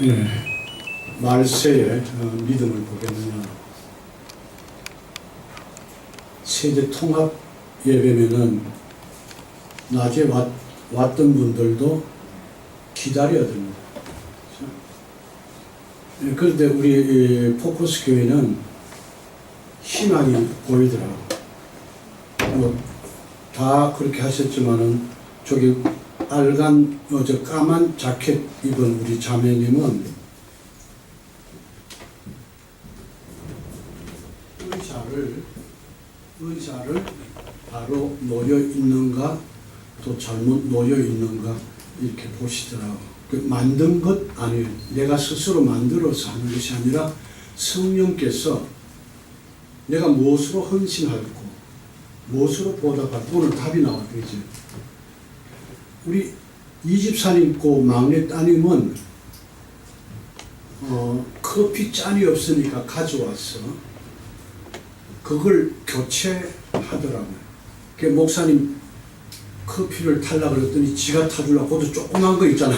예, 말세에 믿음을 보겠느냐. 세대 통합 예배면은 낮에 왔던 분들도 기다려야 됩니다. 예, 그런데 우리 포커스 교회는 희망이 보이더라고요. 다 그렇게 하셨지만은 저기 빨간 저 까만 자켓 입은 우리 자매님은 의자를 바로 놓여 있는가 또 잘못 놓여 있는가 이렇게 보시더라고. 만든 것 아니에요. 내가 스스로 만들어서 하는 것이 아니라 성령께서 내가 무엇으로 헌신할고 무엇으로 보답할고 오늘 답이 나왔죠. 이제 우리 이집사님고 막내 따님은 커피 잔이 없으니까 가져왔어. 그걸 교체하더라고요. 그 목사님 커피를 타려고 그랬더니 지가 타주려고 그것도 조그만 거 있잖아.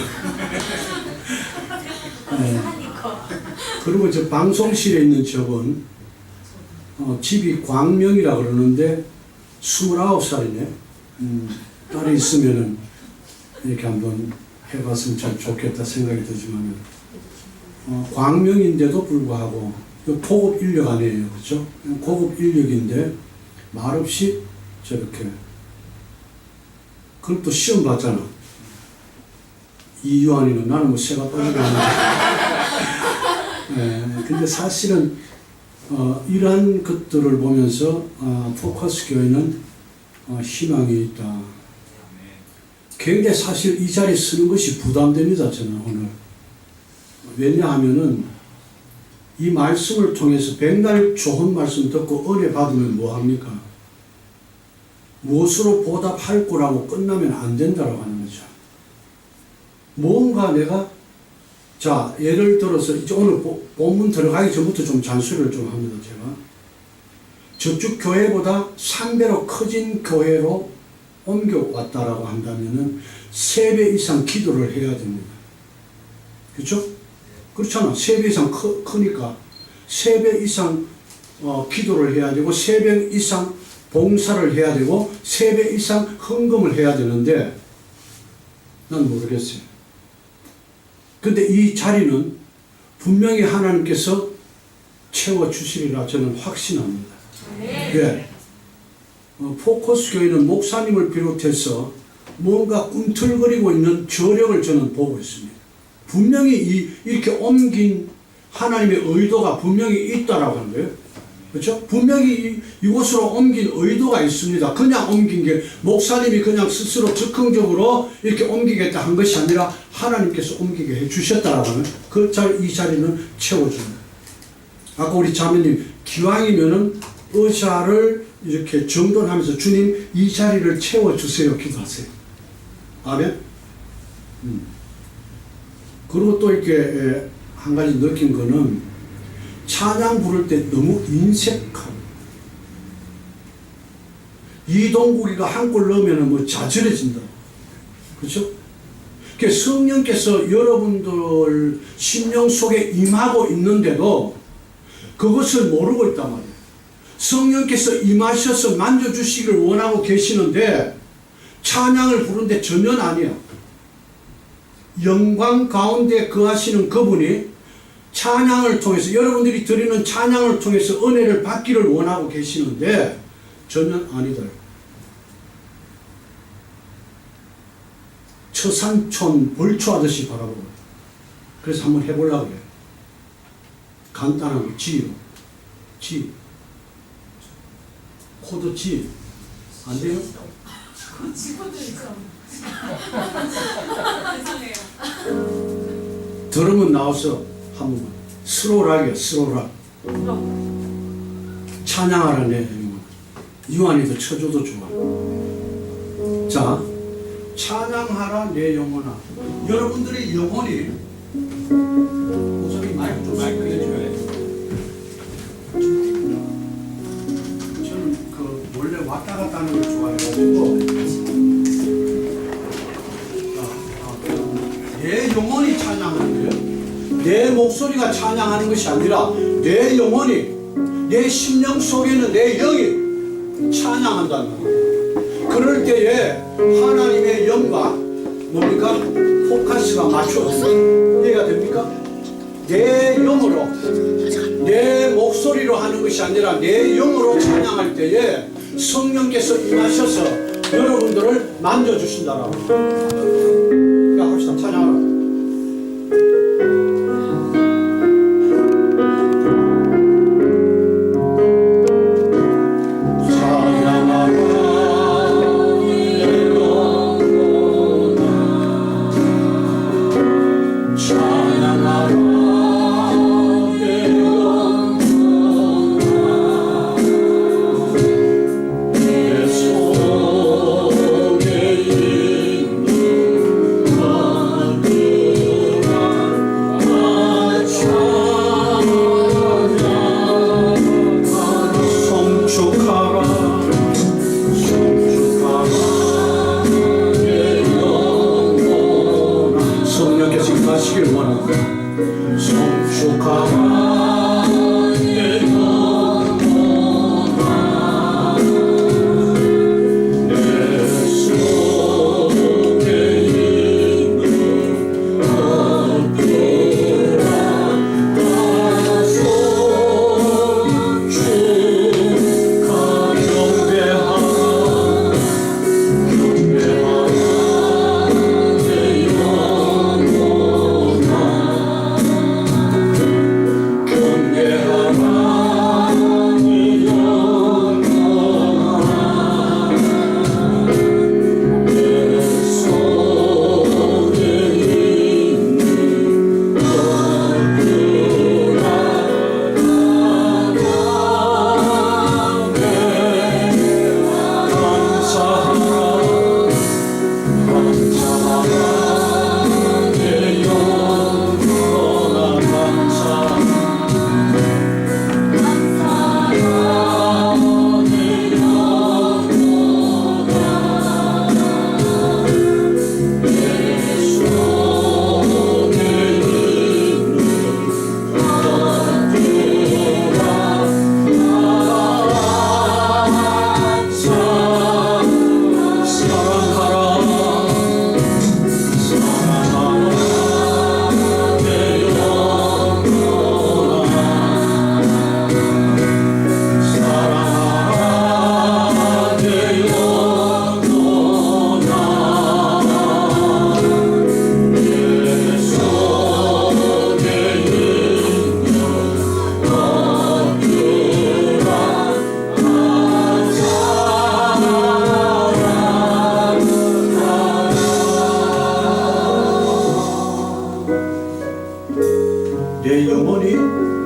네. 그리고 저 방송실에 있는 저분 집이 광명이라 그러는데 29살이네. 딸이 있으면은 이렇게 한번 해봤으면 참 좋겠다 생각이 들지만 광명인데도 불구하고 고급 인력 아니에요, 그렇죠? 고급 인력인데 말없이 저렇게 그걸 또 시험 봤잖아. 이유한이는 나는 뭐 새가 떠나게 하는데 근데 사실은 이러한 것들을 보면서 포커스 교회는 희망이 있다. 굉장히 사실 이 자리에 쓰는 것이 부담됩니다, 저는 오늘. 왜냐하면은 이 말씀을 통해서 백날 좋은 말씀 듣고 은혜 받으면 뭐합니까? 무엇으로 보답할 거라고 끝나면 안 된다고 하는 거죠. 뭔가 내가 자 예를 들어서 이제 오늘 본문 들어가기 전부터 좀 잔소리를 좀 합니다. 제가 저쪽 교회보다 3배로 커진 교회로 옮겨왔다라고 한다면은 3배 이상 기도를 해야 됩니다. 그렇죠? 그렇잖아. 3배 이상 크니까 3배 이상 기도를 해야 되고 3배 이상 봉사를 해야 되고 3배 이상 헌금을 해야 되는데 난 모르겠어요. 근데 이 자리는 분명히 하나님께서 채워주시리라 저는 확신합니다. 네. 포커스 교회는 목사님을 비롯해서 뭔가 꿈틀거리고 있는 저력을 저는 보고 있습니다. 분명히 이렇게 옮긴 하나님의 의도가 분명히 있다라고 하는 거예요. 그렇죠? 분명히 이곳으로 옮긴 의도가 있습니다. 그냥 옮긴 게 목사님이 그냥 스스로 즉흥적으로 이렇게 옮기겠다 한 것이 아니라 하나님께서 옮기게 해 주셨다라고 하면 이 자리는 채워줍니다. 아까 우리 자매님 기왕이면은 의자를 이렇게 정돈하면서 주님 이 자리를 채워주세요 기도하세요. 아멘. 그리고 또 이렇게 한 가지 느낀 거는 찬양 부를 때 너무 인색하고 이동국이가 한 골 넣으면 뭐 좌절해진다. 그렇죠? 그러니까 성령께서 여러분들 심령 속에 임하고 있는데도 그것을 모르고 있단 말이에요. 성령께서 임하셔서 만져주시기를 원하고 계시는데 찬양을 부르는데 전혀 아니야. 영광 가운데 거하시는 그분이 찬양을 통해서 여러분들이 드리는 찬양을 통해서 은혜를 받기를 원하고 계시는데 전혀 아니다. 처산촌 벌초하듯이 바라보고 그래서 한번 해보려고 해요. 간단하게 G로 G 코드 G 안 돼요? 들으면 나와서 한 번만 스로락이야. 스로락 찬양하라 내 영혼. 유한이도 쳐줘도 좋아. 자 찬양하라 내 영혼아. 여러분들의 영혼이 목사님 마이크 좀 해줘야 돼. 저는 원래 왔다 갔다 하는 걸 좋아해가지고 내 영혼이 찬양하는 거예요. 내 목소리가 찬양하는 것이 아니라 내 영혼이, 내 심령 속에 있는 내 영이 찬양한다는 거예요. 그럴 때에 하나님의 영과 뭡니까? 포커스가 맞춰져요. 이해가 됩니까? 내 영으로, 내 목소리로 하는 것이 아니라 내 영으로 찬양할 때에 성령께서 임하셔서 여러분들을 만져주신다라고. 자, 합시다. 찬양하라.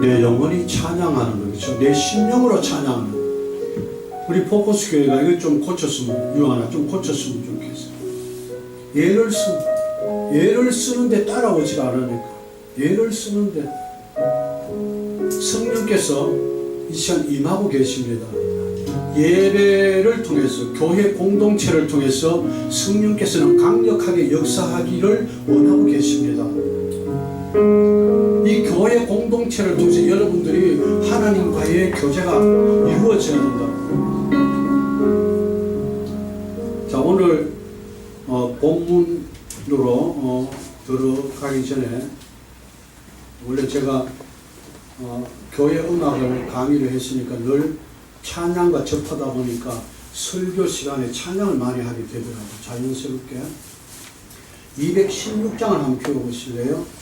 내 영혼이 찬양하는 거죠. 내 심령으로 찬양하는. 우리 포커스 교회가 이거 좀 고쳤으면, 이거 하나 좀 고쳤으면 좋겠어요. 예를 쓰는데 따라오지 않으니까. 예를 쓰는데 성령께서 이 시간 임하고 계십니다. 예배를 통해서, 교회 공동체를 통해서 성령께서는 강력하게 역사하기를 원하고 계십니다. 이 교회 공동체를 통해서 여러분들이 하나님과의 교제가 이루어져야 된다. 자, 오늘 본문으로 들어가기 전에, 원래 제가 교회 음악을 강의를 했으니까 늘 찬양과 접하다 보니까 설교 시간에 찬양을 많이 하게 되더라고요. 자연스럽게. 216장을 한번 펴보실래요?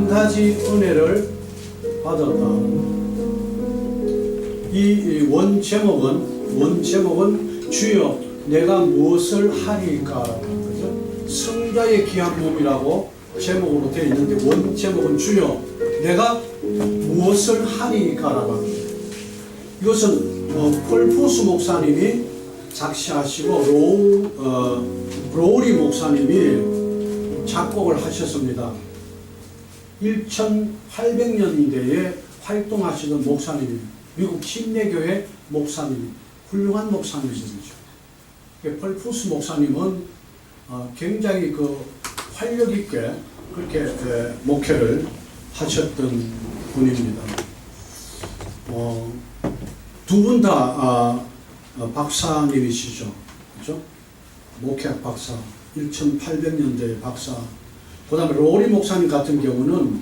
가지 은혜를 받았다. 이 원 제목은 주여 내가 무엇을 하리까, 그죠? 성자의 귀한 몸이라고 제목으로 되어 있는데 원 제목은 주여 내가 무엇을 하리까라고 합니다. 이것은 폴푸스 목사님이 작시하시고 로우리 목사님이 작곡을 하셨습니다. 1800년대에 활동하시던 목사님이 미국 침례교회 목사님, 훌륭한 목사님이시죠. 폴푸스 목사님은 굉장히 활력 있게 그렇게 목회를 하셨던 분입니다. 두 분 다 박사님이시죠, 그렇죠? 목회학 박사, 1800년대 박사. 그다음에 로리 목사님 같은 경우는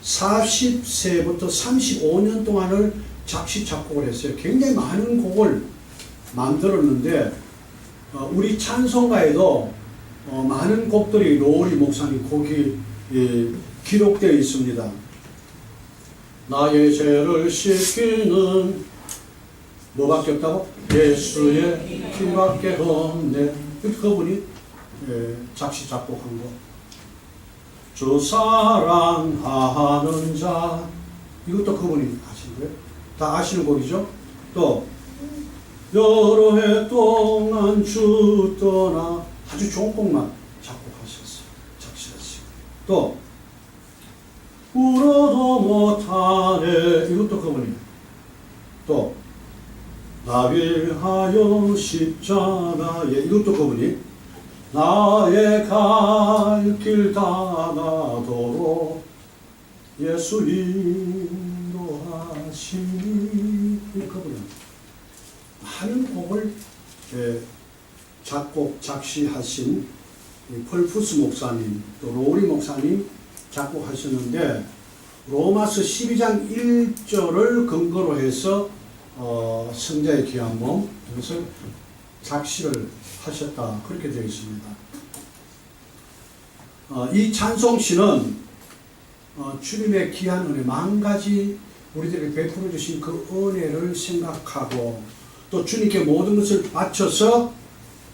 40세부터 35년 동안을 작시 작곡을 했어요. 굉장히 많은 곡을 만들었는데 우리 찬송가에도 많은 곡들이 로리 목사님 곡이 기록되어 있습니다. 나의 죄를 씻기는 뭐밖에 없다고? 예수의 피밖에 없네. 그분이 작시 작곡한 거. 주 사랑하는 자, 이것도 그분이 하신 거예요. 다 아시는 곡이죠. 또 여러 해 동안 주 떠나, 아주 좋은 곡만 작곡하셨어요. 작시하시고. 또 울어도 못하네, 이것도 그분이. 또 나 위하여 십자가에, 이것도 그분이. 나의 갈 길 다나도록 예수 인도하시니, 그분은 많은 곡을 작곡, 작시하신 폴푸스 목사님, 또 로리 목사님 작곡하셨는데, 로마서 12장 1절을 근거로 해서 성자의 귀한 몸, 이것을 작시를 하셨다, 그렇게 되어 있습니다. 이 찬송시는 주님의 귀한 은혜, 만 가지 우리들에게 베풀어 주신 그 은혜를 생각하고 또 주님께 모든 것을 바쳐서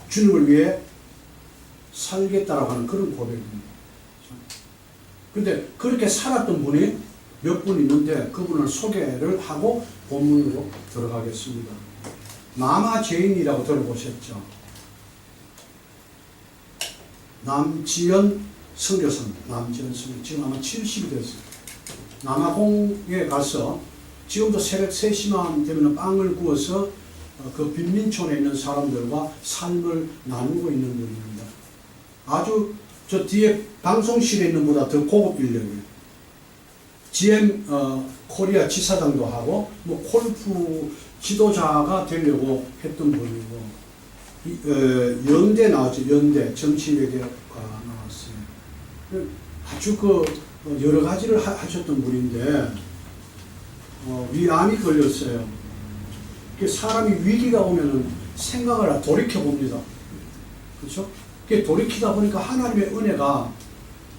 주님을 위해 살겠다라고 하는 그런 고백입니다. 근데 그렇게 살았던 분이 몇 분 있는데 그분을 소개를 하고 본문으로 들어가겠습니다. 마마 제인이라고 들어보셨죠? 남지연 선교사입니다. 남지연 선교. 지금 아마 70이 됐어요. 남아공에 가서 지금도 새벽 3시만 되면 빵을 구워서 그 빈민촌에 있는 사람들과 삶을 나누고 있는 분입니다. 아주 저 뒤에 방송실에 있는 보다 더 고급 인력이에요. GM 코리아 지사장도 하고 뭐 골프 지도자가 되려고 했던 분이고 연대 나왔죠. 연대 정치외교가 나왔어요. 아주 여러 가지를 하셨던 분인데 위암이 걸렸어요. 사람이 위기가 오면은 생각을 돌이켜 봅니다. 그렇죠? 돌이키다 보니까 하나님의 은혜가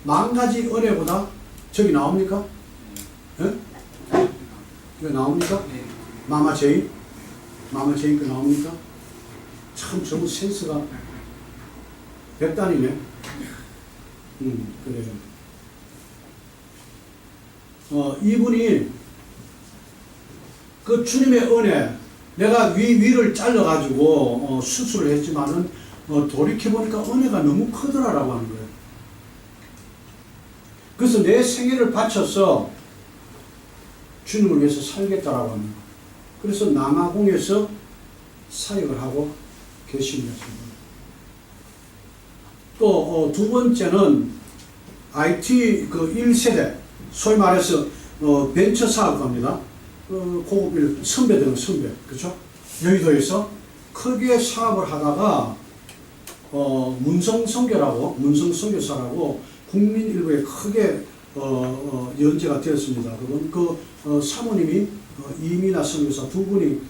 만 가지 은혜보다 저기 나옵니까? 예? 이거 나옵니까? 마마 제인? 마마 제인 거 나옵니까? 참 전부 센스가 백단이네. 그래요. 이분이 그 주님의 은혜, 내가 위를 잘라가지고 수술을 했지만은 돌이켜보니까 은혜가 너무 크더라라고 하는 거예요. 그래서 내 생애를 바쳐서 주님을 위해서 살겠다라고 합니다. 그래서 남아공에서 사역을 하고 계십니다. 또 두 번째는 IT 1세대, 소위 말해서 벤처 사업가입니다. 고급 선배들은 선배, 그렇죠? 여의도에서 크게 사업을 하다가 문성선교사라고 국민일보에 크게 연재가 되었습니다. 그건 사모님이 이민아 선교사 두 분이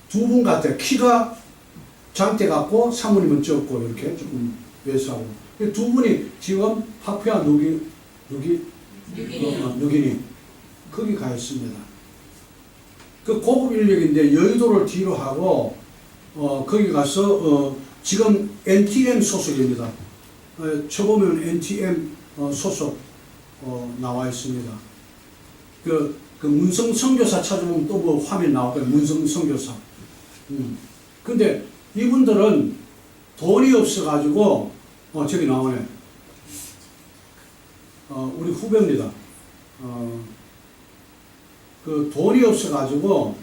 두 분 같아. 키가 작대 같고 사모님은 적고 이렇게 조금 외수하고 두 분이 지금 파푸아 누기니 거기 가 있습니다. 그 고급 인력인데 여의도를 뒤로 하고 거기 가서 지금 NTM 소속입니다. 쳐보면 NTM 소속 나와 있습니다. 그 문성 선교사 찾아보면 또 뭐 화면 나올 거예요. 문성 선교사. 근데 이분들은 돈이 없어가지고 저기 나오네. 우리 후배입니다. 그 돈이 없어가지고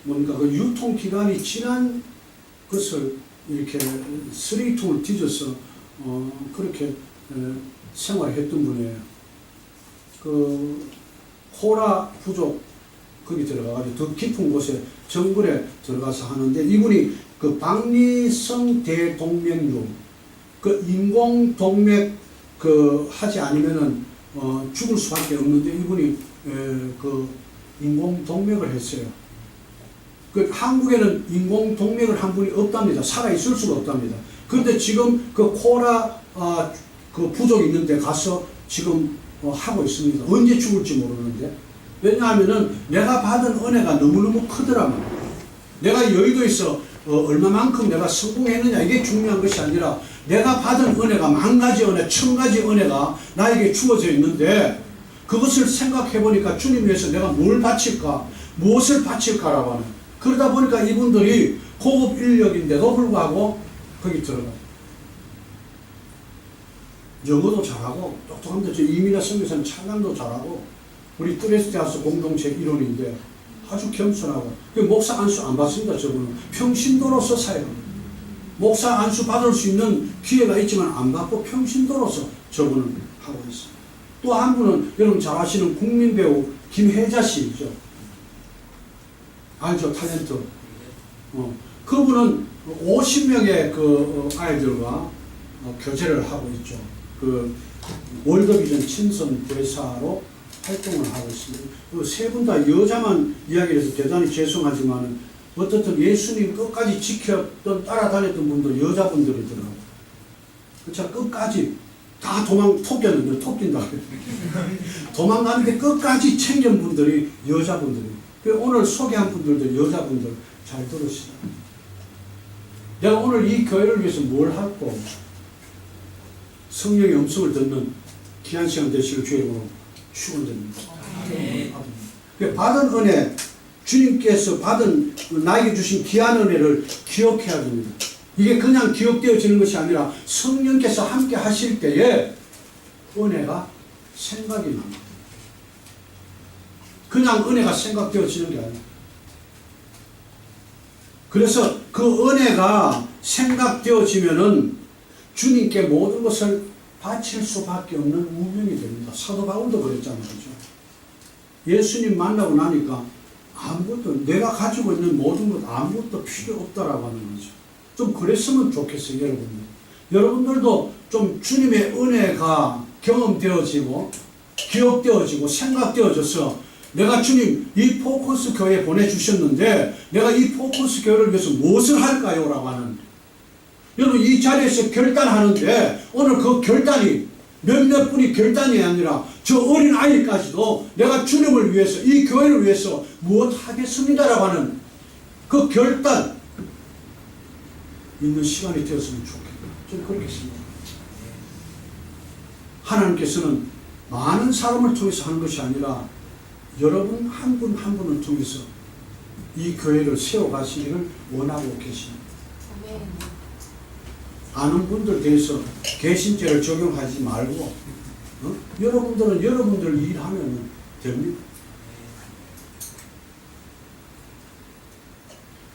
뭔가 그 유통기간이 지난 것을 이렇게 쓰레기통을 뒤져서 그렇게 생활했던 분이에요. 그 호라 부족 거기 들어가가지고 더 깊은 곳에 정글에 들어가서 하는데, 이분이 그 박리성 대동맥류 그 인공 동맥 그 하지 않으면은 죽을 수밖에 없는데, 이분이 그 인공 동맥을 했어요. 그 한국에는 인공 동맥을 한 분이 없답니다. 살아 있을 수가 없답니다. 그런데 지금 그 코라 그 부족이 있는데 가서 지금 하고 있습니다. 언제 죽을지 모르는데. 왜냐하면은 내가 받은 은혜가 너무너무 크더라고요. 내가 여의도에서 얼마만큼 내가 성공했느냐 이게 중요한 것이 아니라, 내가 받은 은혜가 10,000가지 은혜, 1000가지 은혜가 나에게 주어져 있는데, 그것을 생각해 보니까 주님 위해서 내가 뭘 바칠까, 무엇을 바칠까라고 하는. 그러다 보니까 이분들이 고급 인력인데도 불구하고 거기 들어가요. 영어도 잘하고 똑똑한데, 저 이민아 선교사는 찬양도 잘하고, 우리 트레스티하우스 공동체 일원인데 아주 겸손하고, 그 목사 안수 안 받습니다. 저분은 평신도로서 사역합니다. 목사 안수 받을 수 있는 기회가 있지만 안 받고 평신도로서 저분은 하고 있습니다. 또 한 분은 여러분 잘 아시는 국민배우 김혜자 씨죠. 알죠? 탤런트. 그분은 50명의 그 아이들과 교제를 하고 있죠. 그 월드비전 친선 대사로 활동을 하고 있습니다. 그 세 분 다 여자만 이야기를 해서 대단히 죄송하지만, 어떻든 예수님 끝까지 지켰던 따라다녔던 분도 여자분들이더라고요. 자, 끝까지 다 토끼는요, 토낀다. 도망가는데 끝까지 챙긴 분들이 여자분들이에요. 오늘 소개한 분들도 여자분들 잘 들으시다. 내가 오늘 이 교회를 위해서 뭘 할고, 성령의 음성을 듣는 귀한 시간 되시길 주의 이름으로 축원드립니다. 받은 은혜, 주님께서 받은 나에게 주신 귀한 은혜를 기억해야 됩니다. 이게 그냥 기억되어지는 것이 아니라 성령께서 함께 하실 때에 은혜가 생각이 납니다. 그냥 은혜가 생각되어지는 게 아니에요. 그래서 그 은혜가 생각되어지면은 주님께 모든 것을 바칠 수밖에 없는 운명이 됩니다. 사도 바울도 그랬잖아요. 그렇죠? 예수님 만나고 나니까 아무것도, 내가 가지고 있는 모든 것 아무것도 필요 없다라고 하는 거죠. 좀 그랬으면 좋겠어요, 여러분들. 여러분들도 좀 주님의 은혜가 경험되어지고 기억되어지고 생각되어져서, 내가 주님 이 포커스 교회에 보내주셨는데 내가 이 포커스 교회를 위해서 무엇을 할까요? 라고 하는, 여러분 이 자리에서 결단하는데 오늘 그 결단이 몇몇 분이 결단이 아니라 저 어린 아이까지도 내가 주님을 위해서, 이 교회를 위해서 무엇 하겠습니다라고 하는 그 결단 있는 시간이 되었으면 좋겠다. 저는 그렇게 생각합니다. 하나님께서는 많은 사람을 통해서 하는 것이 아니라 여러분 한 분 한 분을 통해서 이 교회를 세워가시기를 원하고 계십니다. 아는 분들 대해서 개신죄를 적용하지 말고 여러분들은 여러분들 일하면 됩니다.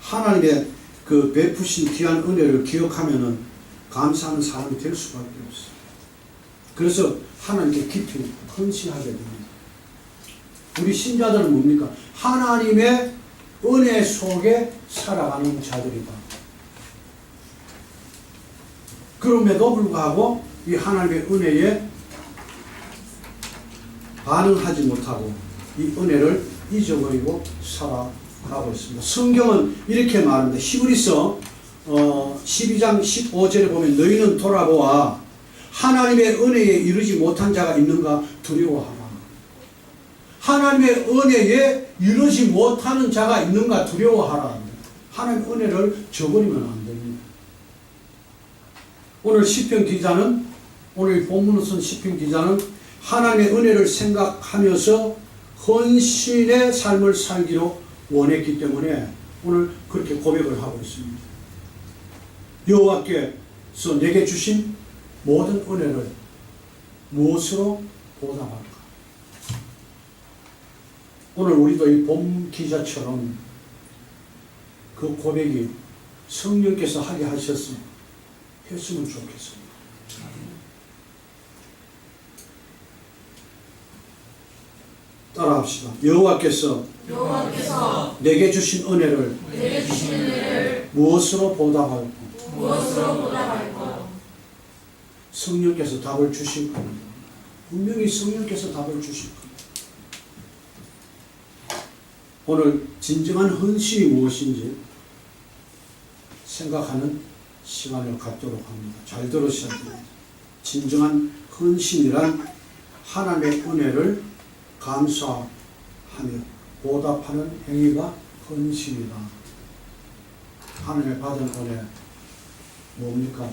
하나님의 그 베푸신 귀한 은혜를 기억하면은 감사하는 사람이 될 수밖에 없어요. 그래서 하나님께 깊이 헌신하게 됩니다. 우리 신자들은 뭡니까? 하나님의 은혜 속에 살아가는 자들이다. 그럼에도 불구하고 이 하나님의 은혜에 반응하지 못하고 이 은혜를 잊어버리고 살아가고 있습니다. 성경은 이렇게 말합니다. 히브리서 12장 15절에 보면 너희는 돌아보아 하나님의 은혜에 이르지 못한 자가 있는가 두려워하라. 하나님의 은혜에 이르지 못하는 자가 있는가 두려워하라. 하나님의 은혜를 저버리면 안 됩니다. 오늘 시편 기자는, 오늘 본문을 쓴 시편 기자는 하나님의 은혜를 생각하면서 헌신의 삶을 살기로 원했기 때문에 오늘 그렇게 고백을 하고 있습니다. 여호와께서 내게 주신 모든 은혜를 무엇으로 보답할까? 오늘 우리도 이 본 기자처럼 그 고백이 성령께서 하게 하셨으면 했으면 좋겠습니다. 따라합시다. 여호와께서 내게 주신 은혜를 무엇으로 보답할까? 성령께서 답을 주실 겁니다. 분명히 성령께서 답을 주실 겁니다. 오늘 진정한 헌신이 무엇인지 생각하는 시간을 갖도록 합니다. 잘 들으셔야 됩니다. 진정한 헌신이란 하나님의 은혜를 감사하며 보답하는 행위가 헌신이다. 하나님의 받은 은혜 뭡니까?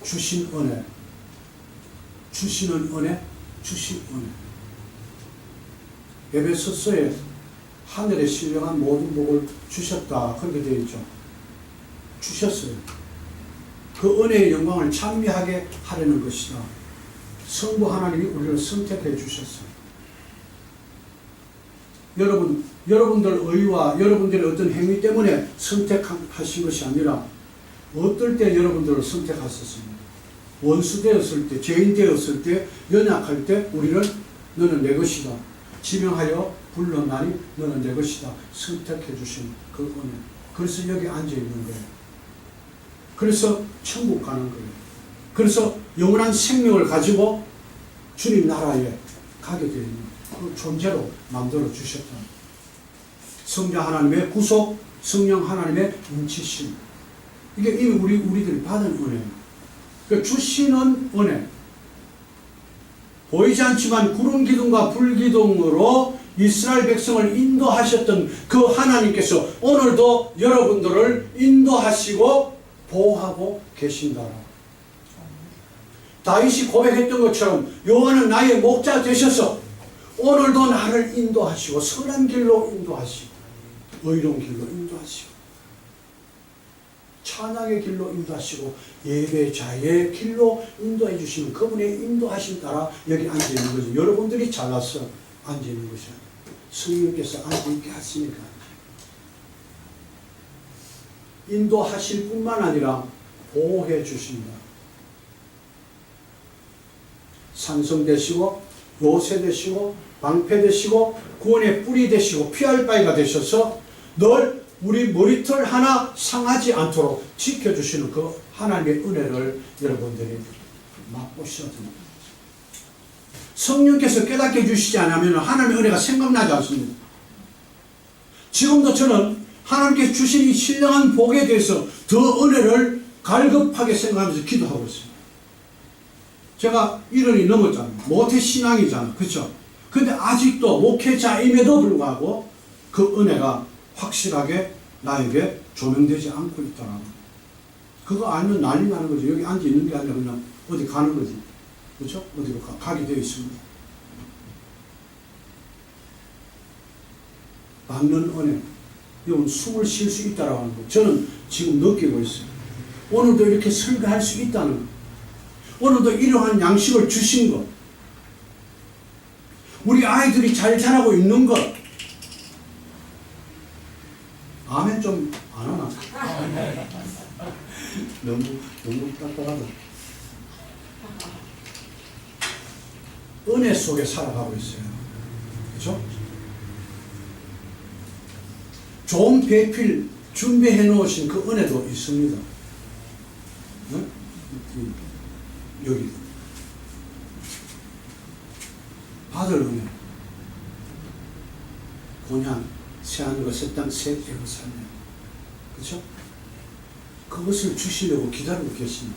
주신 은혜, 주시는 은혜, 주신 은혜. 에베소서에 하늘에 신령한 모든 복을 주셨다 그렇게 되어 있죠. 주셨어요. 그 은혜의 영광을 찬미하게 하려는 것이다. 성부 하나님이 우리를 선택해 주셨어요. 여러분들 의와 여러분들의 어떤 행위 때문에 선택하신 것이 아니라 어떨 때 여러분들을 선택하셨습니다. 원수 되었을 때, 죄인 되었을 때, 연약할 때 우리를 너는 내 것이다. 지명하여 불렀나니 너는 내 것이다. 선택해 주신 그 은혜. 그래서 여기 앉아 있는 거예요. 그래서 천국 가는 거예요. 그래서 영원한 생명을 가지고 주님 나라에 가게 되는 그 존재로 만들어 주셨다. 성자 하나님의 구속, 성령 하나님의 인치심. 이게 이미 우리들이 받은 은혜예요. 그러니까 주시는 은혜. 보이지 않지만 구름 기둥과 불 기둥으로 이스라엘 백성을 인도하셨던 그 하나님께서 오늘도 여러분들을 인도하시고 보호하고 계신다. 다윗이 고백했던 것처럼 여호와는 나의 목자 되셔서 오늘도 나를 인도하시고 선한 길로 인도하시고 의로운 길로 인도하시고 찬양의 길로 인도하시고 예배자의 길로 인도해 주시는 그분의 인도하심 따라 여기 앉아있는 거죠. 여러분들이 잘나서 앉아있는 것이야. 성령께서 앉아있게 하시니까. 인도하실 뿐만 아니라 보호해 주신다. 산성 되시고 요새 되시고 방패 되시고 구원의 뿌리 되시고 피할 바위가 되셔서 늘 우리 머리털 하나 상하지 않도록 지켜주시는 그 하나님의 은혜를 여러분들이 맛보셔야 됩니다. 성령께서 깨닫게 해주시지 않으면 하나님의 은혜가 생각나지 않습니다. 지금도 저는 하나님께 주신 이 신령한 복에 대해서 더 은혜를 갈급하게 생각하면서 기도하고 있습니다. 제가 1년이 넘었잖아요. 모태신앙이잖아요. 그렇죠? 근데 아직도 목회자임에도 불구하고 그 은혜가 확실하게 나에게 조명되지 않고 있더라고요. 그거 알면 난리 나는 거죠. 여기 앉아 있는 게 아니라 그냥 어디 가는 거지. 그렇죠? 어디로 가게 되어 있습니다. 받는 은혜. 이건 숨을 쉴 수 있다라고 하는 거. 저는 지금 느끼고 있어요. 오늘도 이렇게 설교할 수 있다는 거. 오늘도 이러한 양식을 주신 것. 우리 아이들이 잘 자라고 있는 것. 아멘 좀 안 하나? 너무 딱딱하다. 은혜 속에 살아가고 있어요. 그렇죠? 좋은 배필 준비해 놓으신 그 은혜도 있습니다. 네? 여기 받을 은혜. 곤양 새하늘과 새 땅 새 예루살렘. 그렇죠? 그것을 주시려고 기다리고 계십니다.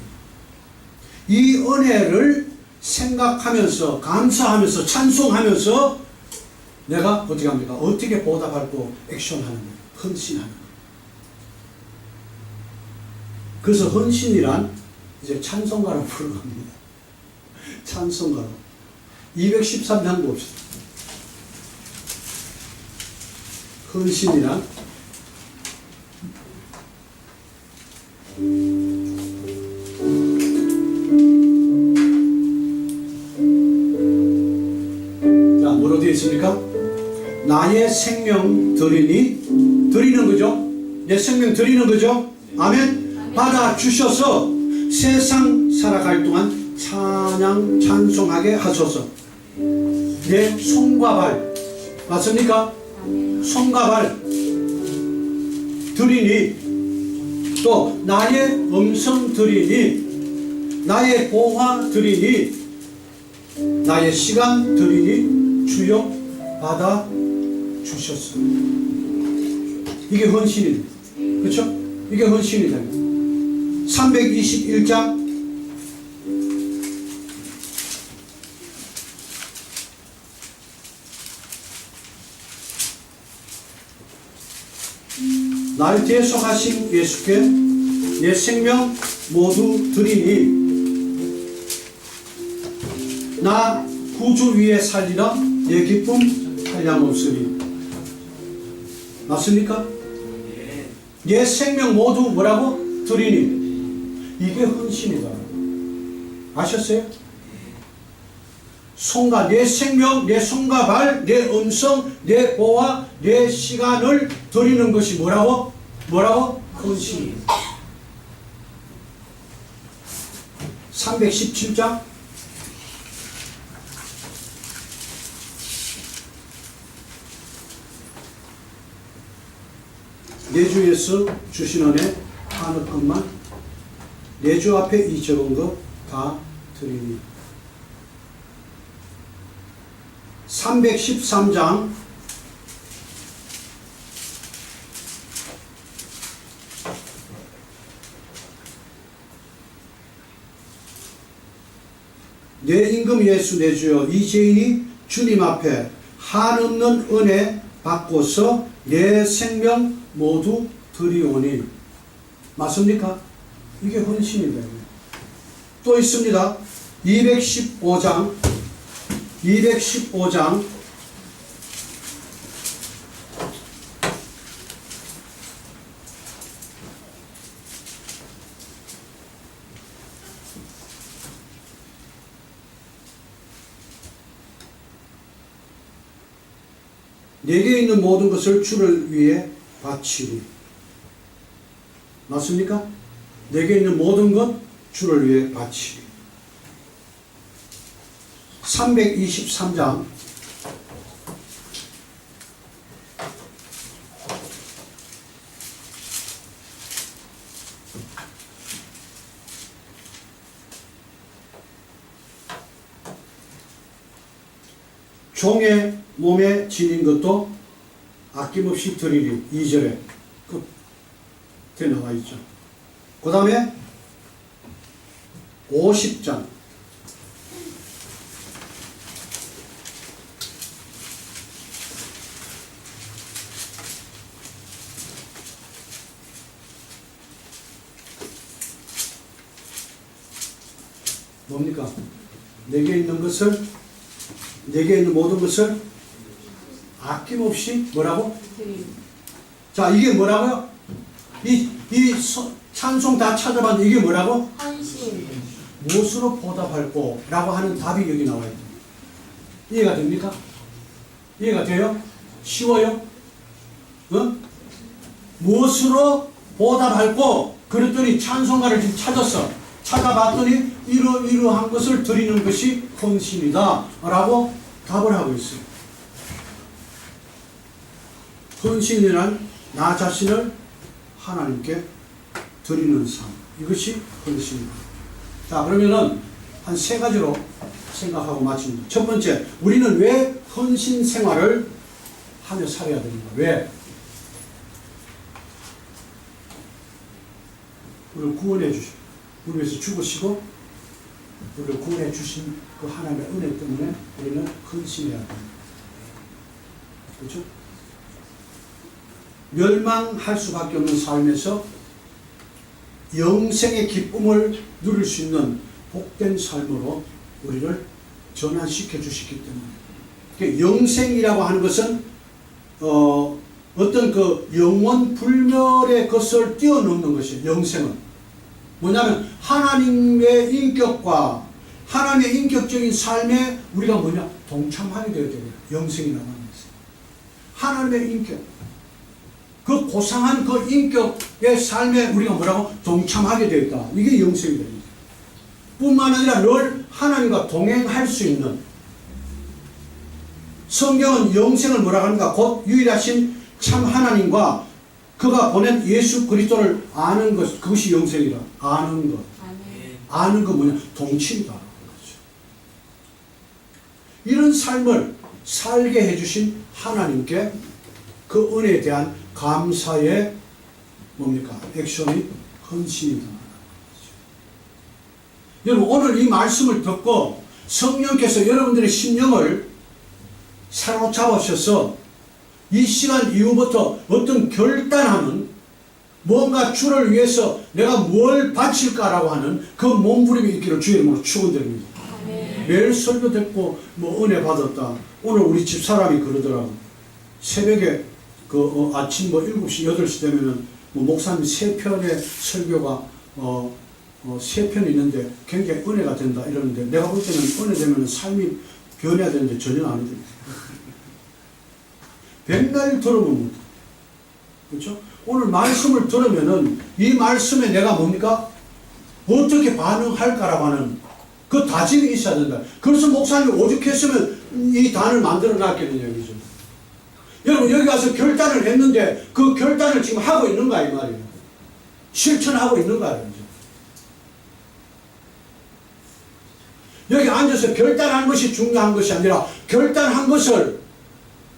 이 은혜를 생각하면서 감사하면서 찬송하면서 내가 어떻게 합니까? 어떻게 보답하고 액션하는 거예요? 헌신하는 거예요. 그래서 헌신이란 이제 찬송가로 불러갑니다. 찬송가로 213장 봅시다. 헌신이란 자, 뭐로 되어 있습니까? 나의 생명 드리니, 드리는 거죠. 내 생명 드리는 거죠. 아멘. 받아 주셔서 세상 살아갈 동안 찬양 찬송하게 하소서. 내 손과 발, 맞습니까? 손과 발 드리니, 또 나의 음성 드리니, 나의 보화 드리니, 나의 시간 드리니 주여 받아 주셨어. 이게 헌신입니다. 그렇죠? 이게 헌신이다. 321장 날 대속하신 예수께 내 생명 모두 드리니 나 구주 위에 살리라 내 기쁨 한량없으리. 맞습니까? 내 생명 모두 뭐라고? 드리니. 이게 헌신이다. 아셨어요? 손과 내 생명, 내 손과 발, 내 음성, 내 보화, 내 시간을 드리는 것이 뭐라고? 뭐라고? 헌신. 317장 내 주에서 주신 은혜 하는 것만 내 주 앞에 이 적은 것 다 드리니. 313장 내 임금 예수 내 주여 이 죄인이 주님 앞에 한없는 은혜 받고서 내 생명 모두 드리오니. 맞습니까? 이게 헌신이다. 또 있습니다. 215장 내게 있는 모든 것을 주를 위해 바치리. 맞습니까? 내게 있는 모든 것 주를 위해 바치리. 323장 종의 몸에 지닌 것도 아낌없이 드리리. 2절에 끝에 나와 있죠. 그 다음에 50장 뭡니까? 내게 있는 것을, 내게 있는 모든 것을 아낌없이 뭐라고? 자, 이게 뭐라고요? 이 찬송 다 찾아봤는데 이게 뭐라고? 헌신. 무엇으로 보답할꼬? 라고 하는 답이 여기 나와 있다. 이해가 됩니까? 이해가 돼요? 쉬워요? 어? 무엇으로 보답할꼬? 그랬더니 찬송가를 지금 찾았어. 찾아봤더니 이러이러한 것을 드리는 것이 헌신이다 라고 답을 하고 있어요. 헌신이란 나 자신을 하나님께 드리는 삶, 이것이 헌신이다. 자, 그러면은 한 세 가지로 생각하고 마칩니다. 첫 번째, 우리는 왜 헌신 생활을 하며 살아야 됩니까? 왜? 우리를 구원해 주시고 우리 위해서 죽으시고 우리를 구원해 주신 그 하나님의 은혜 때문에 우리는 헌신해야 됩니다. 그렇죠? 멸망할 수밖에 없는 삶에서 영생의 기쁨을 누릴 수 있는 복된 삶으로 우리를 전환시켜 주시기 때문에 영생이라고 하는 것은 어떤 그 영원 불멸의 것을 뛰어넘는 것이에요. 영생은 뭐냐면 하나님의 인격과 하나님의 인격적인 삶에 우리가 뭐냐 동참하게 되어야 돼요. 영생이라고 하는 것은 하나님의 인격, 그 고상한 그 인격의 삶에 우리가 뭐라고 동참하게 되어 있다. 이게 영생이다. 뿐만 아니라 늘 하나님과 동행할 수 있는, 성경은 영생을 뭐라고 합니까? 곧 유일하신 참 하나님과 그가 보낸 예수 그리스도를 아는 것, 그것이 영생이다. 아는 것. 아는 거 뭐냐? 동침이다. 이런 삶을 살게 해주신 하나님께 그 은혜에 대한 감사의 뭡니까? 액션이 헌신이다. 여러분 오늘 이 말씀을 듣고 성령께서 여러분들의 심령을 사로잡으셔서 이 시간 이후부터 어떤 결단하는, 뭔가 주를 위해서 내가 뭘 바칠까라고 하는 그 몸부림이 있기를 주의 이름으로 축원드립니다. 매일 설교 듣고 뭐 은혜 받았다. 오늘 우리 집사람이 그러더라고. 새벽에 아침 7시, 8시 되면은 목사님 3편의 설교가 3편 있는데 굉장히 은혜가 된다 이러는데, 내가 볼 때는 은혜 되면 삶이 변해야 되는데 전혀 아니더라고요. 백날 들어보면 못해. 그렇죠? 오늘 말씀을 들으면은 이 말씀에 내가 뭡니까? 어떻게 반응할까라고 하는 그 다짐이 있어야 된다. 그래서 목사님이 오죽했으면 이 단을 만들어 놨겠느냐, 그죠? 여러분, 여기 가서 결단을 했는데 그 결단을 지금 하고 있는가, 이 말이에요. 실천하고 있는가, 그죠? 여기 앉아서 결단한 것이 중요한 것이 아니라 결단한 것을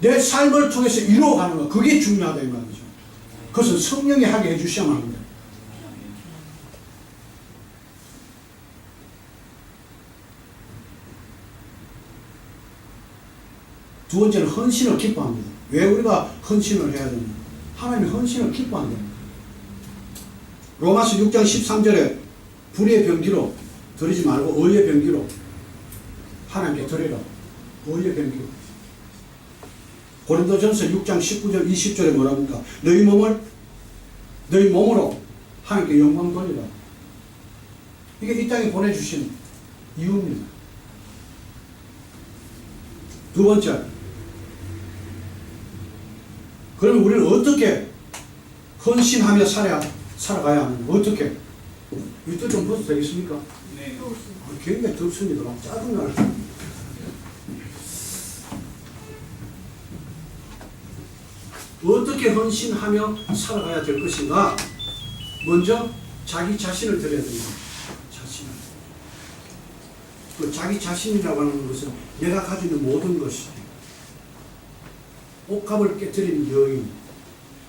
내 삶을 통해서 이루어가는 것, 그게 중요하다, 이 말이죠. 그것은 성령이 하게 해주셔야만 합니다. 두 번째는 헌신을 기뻐합니다. 왜 우리가 헌신을 해야 되냐? 하나님이 헌신을 기뻐한다. 로마서 6장 13절에 불의 병기로 드리지 말고 의의 병기로 하나님께 드리라. 의의 병기로. 고린도전서 6장 19절 20절에 뭐라고 합니까? 너희 몸으로 하나님께 영광 돌리라. 이게 이 땅에 보내주신 이유입니다. 두 번째, 그러면 우리는 어떻게 헌신하며 살아가야 하는가? 어떻게? 이때 좀 벗어도 되겠습니까? 네. 굉장히 덥습니다. 짜증나요. 어떻게 헌신하며 살아가야 될 것인가? 먼저 자기 자신을 드려야 됩니다. 자신을. 그 자기 자신이라고 하는 것은 내가 가지고 있는 모든 것이, 옷값을 깨뜨린 여인,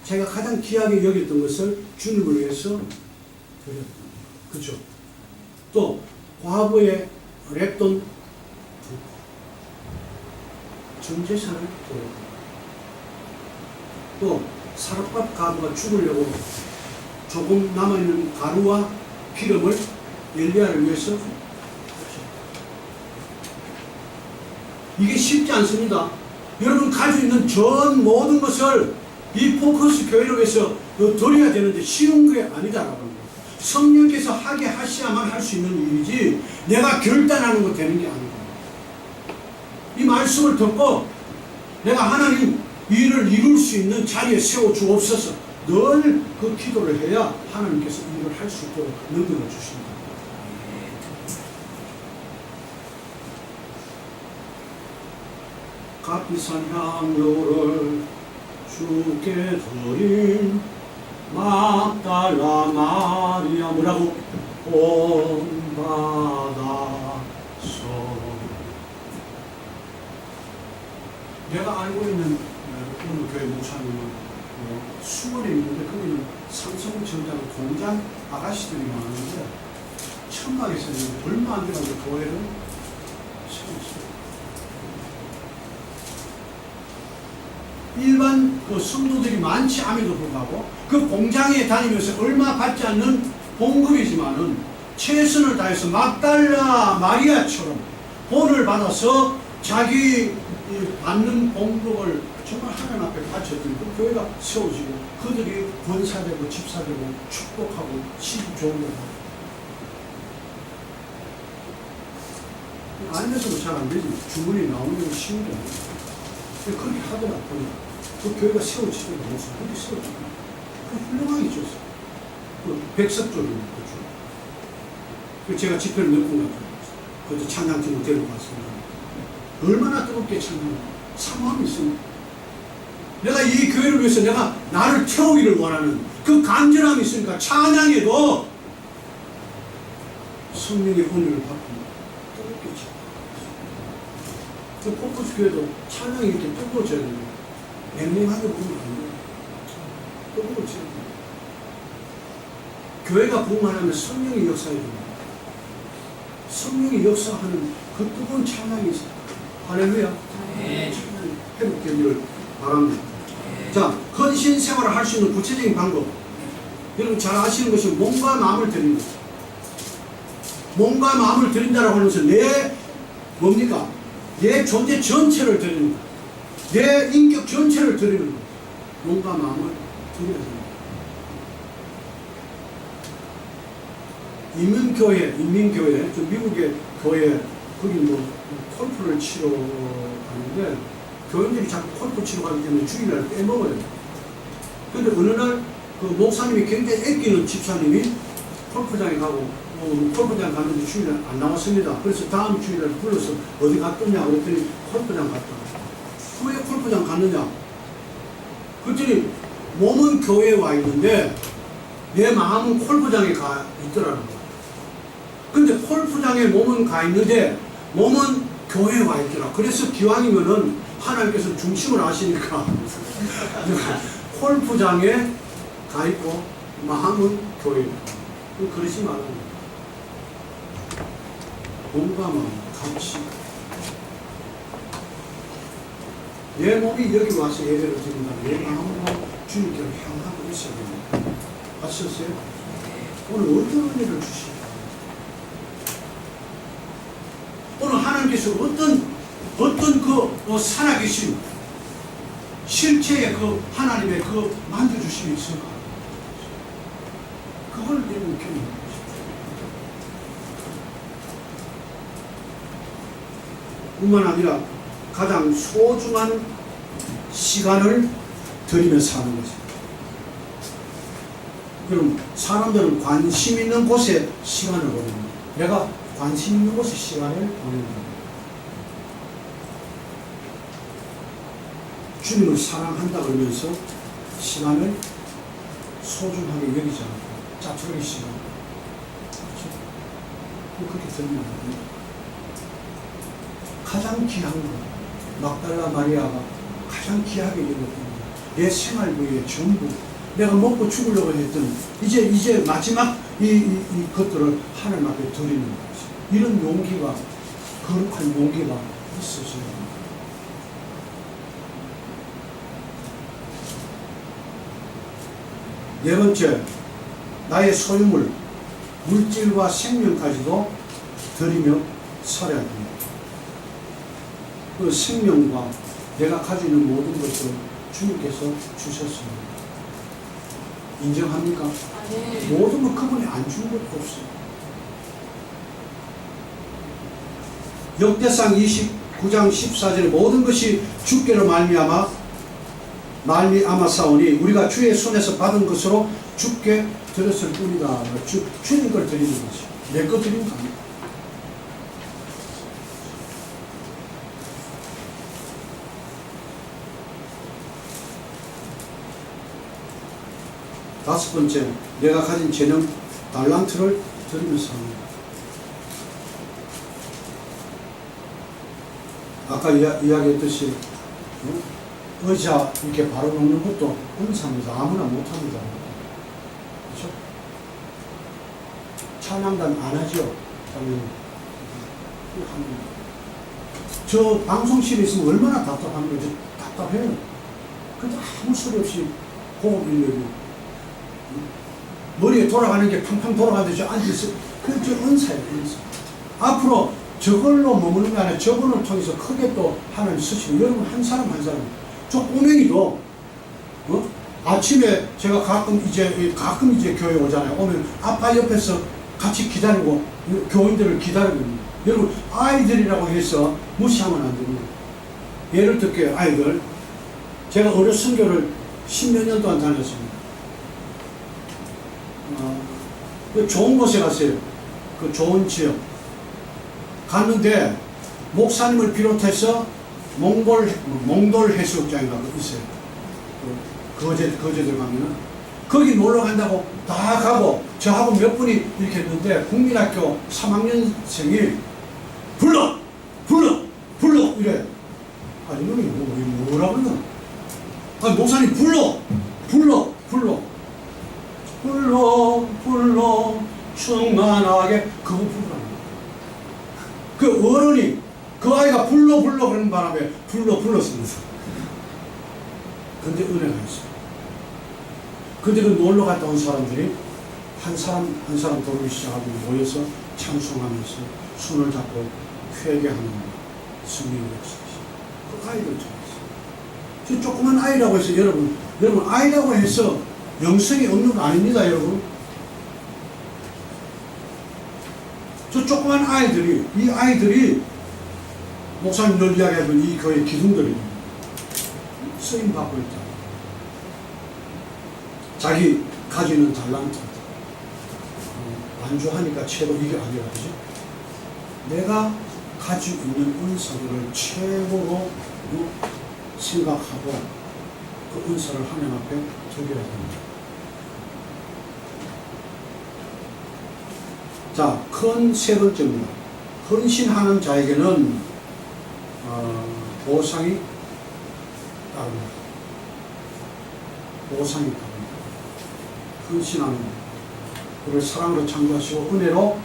자기가 가장 귀하게 여겼던 것을 주님을 위해서 드렸다. 그렇죠? 또 과부의 랩돈 전 재산을 드렸다. 또 사렙밥 가부가 죽으려고 조금 남아있는 가루와 기름을 엘리야를 위해서, 이게 쉽지 않습니다. 여러분 가지고 있는 전 모든 것을 이 포커스 교회를 위해서 드려야 되는데 쉬운 게 아니다라고 합니다. 성령께서 하게 하셔야만 할 수 있는 일이지 내가 결단하는 거 되는 게 아니다. 이 말씀을 듣고 내가 하나님 이 일을 이룰 수 있는 자리에 세워주옵소서, 늘 그 기도를 해야 하나님께서 이 일을 할 수 있도록 능력을 주십니다. 값비싼 향료를 주께 드린 막달라 마리아 뭐라고? 본받아서. 내가 알고 있는 어느 교회 목사님은 수원에 있는데 거기는 삼성전자 공장 아가씨들이 많은데 천막에서는 얼마 안 되는 교회를 세웠어요. 일반 그 성도들이 많지 않음에도 불구하고 그 공장에 다니면서 얼마 받지 않는 봉급이지만은 최선을 다해서 막달라 마리아처럼 본을 받아서 자기 받는 봉급을 정말 하나님 앞에 바쳤더니 그 교회가 세워지고 그들이 권사되고 집사되고 축복하고 시집 좋은 거 알면서도 잘 안 되지. 주문이 나오는 게 쉬운 게 아니야. 그렇게 하더라고요. 그 교회가 세워지는 모습, 그렇게 세워지고 그 훌륭하게 지었어요. 그 백석조입니다. 그 제가 집회를 몇 번 갔어요. 그래서 찬양팀을 데리고 갔습니다. 얼마나 뜨겁게 찬양, 사모함이 있습니다. 내가 이 교회를 위해서 내가 나를 태우기를 원하는 그 간절함이 있으니까 찬양에도 성령의 은혜를 받고 뜨겁게 찬양. 그 포커스 교회도 찬양이 이렇게 뜨거워져야 됩니다. 맹맹하게 보면 안 돼요. 뜨거워져야 됩니다. 교회가 부흥하려면 성령이 역사해야 됩니다. 성령이 역사하는 그 뜨거운 찬양이 있어요. 할렐루야. 찬양이 회복되기를 바랍니다. 자, 헌신 생활을 할 수 있는 구체적인 방법. 여러분 잘 아시는 것이 몸과 마음을 드리는 거죠. 몸과 마음을 드린다라고 하면서 내 뭡니까? 내 존재 전체를 드리는 거예요. 내 인격 전체를 드리는 거예요. 몸과 마음을 드려야 됩니다. 인민교회, 저 미국의 교회, 거기 뭐, 골프를 치러 가는데, 교인들이 자꾸 골프 치러 가기 때문에 주일날 빼먹어요. 근데 어느 날, 그 목사님이 굉장히 아끼는 집사님이 골프장에 가고, 골프장 갔는데 주일날 안 나왔습니다. 그래서 다음 주일날 불러서 어디 갔더냐? 그랬더니 골프장 갔다. 왜 골프장 갔느냐? 그랬더니 몸은 교회에 와 있는데, 내 마음은 골프장에 가 있더라는 거예요. 근데 골프장에 몸은 가 있는데 몸은 교회에 와 있더라. 그래서 기왕이면은 하나님께서 중심을 아시니까 골프장에 가 있고 마음은 교회에 있고. 그러지 말고 몸과 마음 같이 내 몸이 여기 와서 예배를 드린다. 내 마음으로 주님께로 향하고 있어야 됩니다. 아셨어요? 오늘 어떤 은혜를 주실까? 오늘 하나님께서 어떤 그 살아계신 실체의 그 하나님의 그 만져주심이 있을까? 그걸 내는 경험하고 싶어요. 뿐만 아니라 가장 소중한 시간을 들이며 사는 거죠. 그럼 사람들은 관심 있는 곳에 시간을 보냅니다. 내가 관심 있는 곳에 시간을 보냅니다. 주님을 사랑한다 그러면서 시간을 소중하게 여기지 않고 짜투리 시간. 그렇죠? 그렇게 들으면 안 됩니다. 가장 귀한 것, 막달라 마리아가 가장 귀하게 여겼던 내 생활부의 전부, 내가 먹고 죽으려고 했던 이제 마지막 이 것들을 하나님 앞에 드리는 거지. 이런 용기가, 거룩한 용기가 있어져야 합니다. 네 번째, 나의 소유물, 물질과 생명까지도 드리며 살아야 합니다. 그 생명과 내가 가지고 있는 모든 것을 주님께서 주셨습니다. 인정합니까? 네. 모든 것 그분이 안 준 것도 없어요. 역대상 29장 14절에 모든 것이 주께로 말미암았사오니 우리가 주의 손에서 받은 것으로 주께 드렸을 뿐이다. 주님 걸 드리는 거지. 내 것 드리는 거 아니야. 다섯 번째, 내가 가진 재능, 달란트를 드리면서 합니다. 아까 이야기했듯이 의자 이렇게 바로 놓는 것도 은사입니다. 아무나 못합니다. 그렇죠? 찬양단 안 하죠? 당연히. 저 방송실에 있으면 얼마나 답답한 거죠? 답답해요. 근데 아무 소리 없이 호흡 일려고 머리에 돌아가는 게 팡팡 돌아가듯이 앉아있어. 그게 저 은사예요, 은사. 앞으로 저걸로 머무는 게 아니라 저걸로 통해서 크게 또 하나님 쓰시고, 여러분 한 사람 한 사람, 저 꼬맹이도 아침에 제가 가끔 이제 교회 오잖아요. 오면 아빠 옆에서 같이 기다리고 교인들을 기다리고 있는, 여러분 아이들이라고 해서 무시하면 안 됩니다. 예를 들게요. 아이들, 제가 어려 선교를 10몇 년 동안 다녔습니다. 그 좋은 곳에 갔어요. 그 좋은 지역 갔는데 목사님을 비롯해서 몽돌 해수욕장인가 있어요. 거제들 가면은 거기 놀러 간다고 다 가고, 저하고 몇 분이 이렇게 했는데 국민학교 3학년생이 불러 이래. 아니 이놈이 뭐라 그러나? 아니 목사님 불러 충만하게 그거 부르라는 거야. 그 어른이 그 아이가 불러 그러는 바람에 불렀습니다. 근데 은혜가 있어요. 근데 그 놀러 갔다 온 사람들이 한 사람 돌기 시작하고 모여서 찬송하면서 손을 잡고 회개하는 승리를 했어요. 그 아이들 좋았어요. 저 조그만 아이라고 해서 여러분 아이라고 해서 영성이 없는 거 아닙니다, 여러분. 저 조그만 아이들이, 이 아이들이 목사님 늘 이야기하던 이 교회 기둥들이 쓰임 받고 있다. 자기 가지는 달란트, 반주하니까 최고 이게 아니라 그죠? 내가 가지고 있는 은사들을 최고로 생각하고 그 은사를 하나님 앞에 드려야 됩니다. 자, 큰 세 번째입니다. 헌신하는 자에게는 보상이 따릅니다. 보상이 따릅니다. 헌신하는 그를 사랑으로 창조하시고 은혜로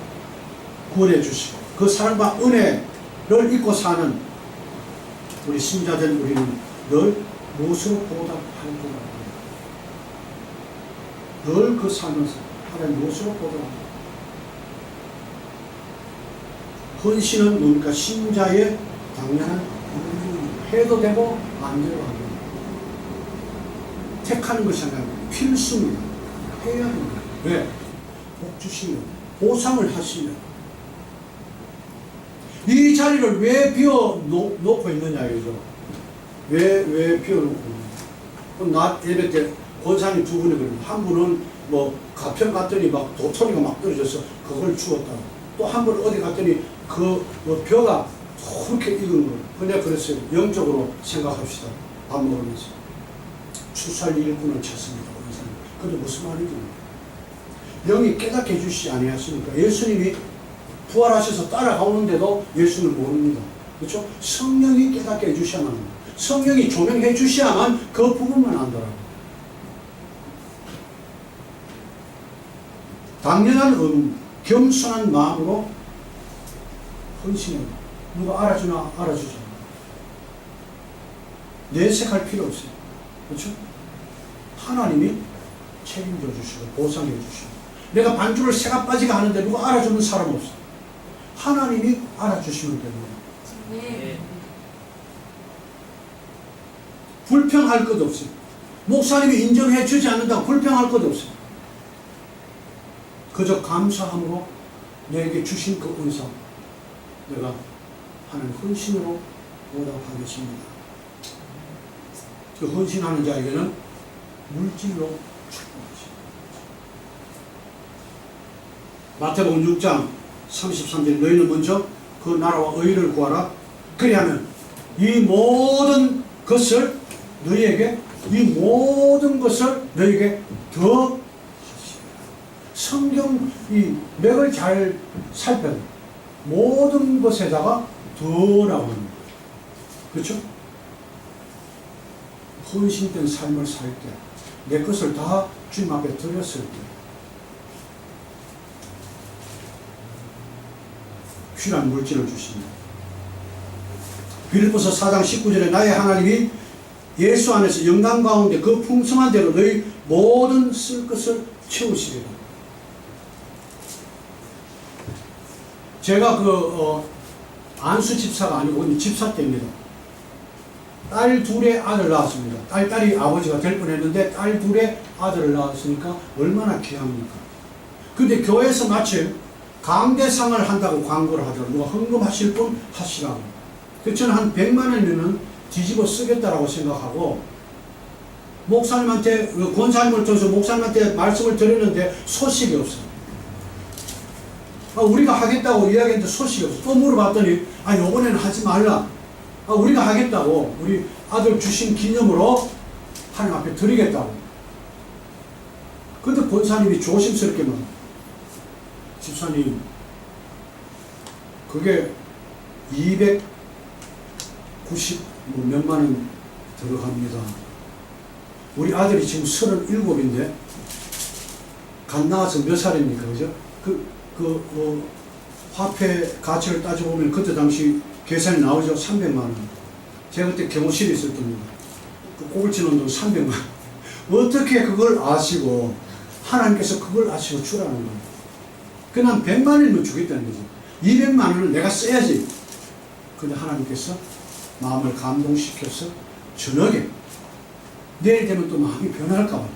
구원해 주시고, 그 사랑과 은혜를 잊고 사는 우리 신자된 우리는 늘 무엇으로 보답할 거라고, 늘 그 삶에서 하나님 무엇으로 보답합니다. 헌신은 뭡니까? 신자의 당연한 해도 되고 안 돼도 안 됩니다. 택하는 것이 아니라 필수입니다. 해야 됩니다. 왜? 복 주시면, 보상을 하시면. 이 자리를 왜 비워놓고 있느냐, 이죠. 왜 비워놓고 있느냐. 낮 예배 때 권사님 두 분이 그러면, 한 분은 뭐 가평 갔더니 막 도토리가 막 떨어져서 그걸 주웠다. 또 한 분 어디 갔더니 그 벼가 그렇게 익은 걸. 근데 그랬어요. 영적으로 생각합시다. 밥 먹으면서. 추수할 일꾼을 찾습니다. 근데 무슨 말이죠? 영이 깨닫게 해주시지 아니하십니까? 예수님이 부활하셔서 따라가오는데도 예수는 모릅니다. 그렇죠? 성령이 깨닫게 해주셔야만 합니다. 성령이 조명해 주셔야만 그 부분만 안더라고요. 당연한 겸손한 마음으로 헌신해요. 누가 알아주나 알아주죠. 내색할 필요 없어요. 그렇죠? 하나님이 책임져 주시고 보상해 주시고, 내가 반주를 새가 빠지게 하는데 누가 알아주는 사람 없어요. 하나님이 알아주시면 됩니다. 네. 불평할 것 없어요. 목사님이 인정해 주지 않는다고 불평할 것 없어요. 그저 감사함으로 내게 주신 그 은사 내가 하는 헌신으로 보답하겠습니다. 그 헌신하는 자에게는 물질로 축복하십니다. 마태복음 6장 33절, 너희는 먼저 그 나라와 의를 구하라. 그리하면 이 모든 것을 너희에게 더 하시리라. 성경 이 맥을 잘 살펴요. 모든 것에다가 더라고 합니다. 그렇죠? 헌신된 삶을 살 때, 내 것을 다 주님 앞에 드렸을 때, 필요한 물질을 주십니다. 빌립보서 4장 19절에 나의 하나님이 예수 안에서 영광 가운데 그 풍성한 대로 너희 모든 쓸 것을 채우시리라. 제가 안수 집사가 아니고 집사 때입니다. 딸 둘의 아들 낳았습니다. 딸이 아버지가 될 뻔했는데 딸 둘의 아들을 낳았으니까 얼마나 귀합니까? 근데 교회에서 마침 강대상을 한다고 광고를 하더라고요. 누가 헌금하실 분 하시라고. 그래서 저는 한 100만 원이면 뒤집어 쓰겠다라고 생각하고 목사님한테, 권사님을 통해서 목사님한테 말씀을 드렸는데 소식이 없어요. 우리가 하겠다고 이야기했는데 소식이 없어. 또 물어봤더니 이번에는 하지 말라. 우리가 하겠다고, 우리 아들 주신 기념으로 하나님 앞에 드리겠다고. 근데 권사님이 조심스럽게만, 집사님 그게 290 몇만 원 들어갑니다. 우리 아들이 지금 37인데 갓 나와서 몇 살입니까? 그죠? 화폐 가치를 따져보면 그때 당시 계산이 나오죠. 300만 원. 제가 그때 경호실에 있을 때입니다. 그 꼴찌는 돈 300만 원. 어떻게 그걸 아시고, 하나님께서 그걸 아시고 주라는 거예요. 그냥 100만 원이면 주겠다는 거죠. 200만 원을 내가 써야지. 근데 하나님께서 마음을 감동시켜서 저녁에, 내일 되면 또 마음이 변할까봐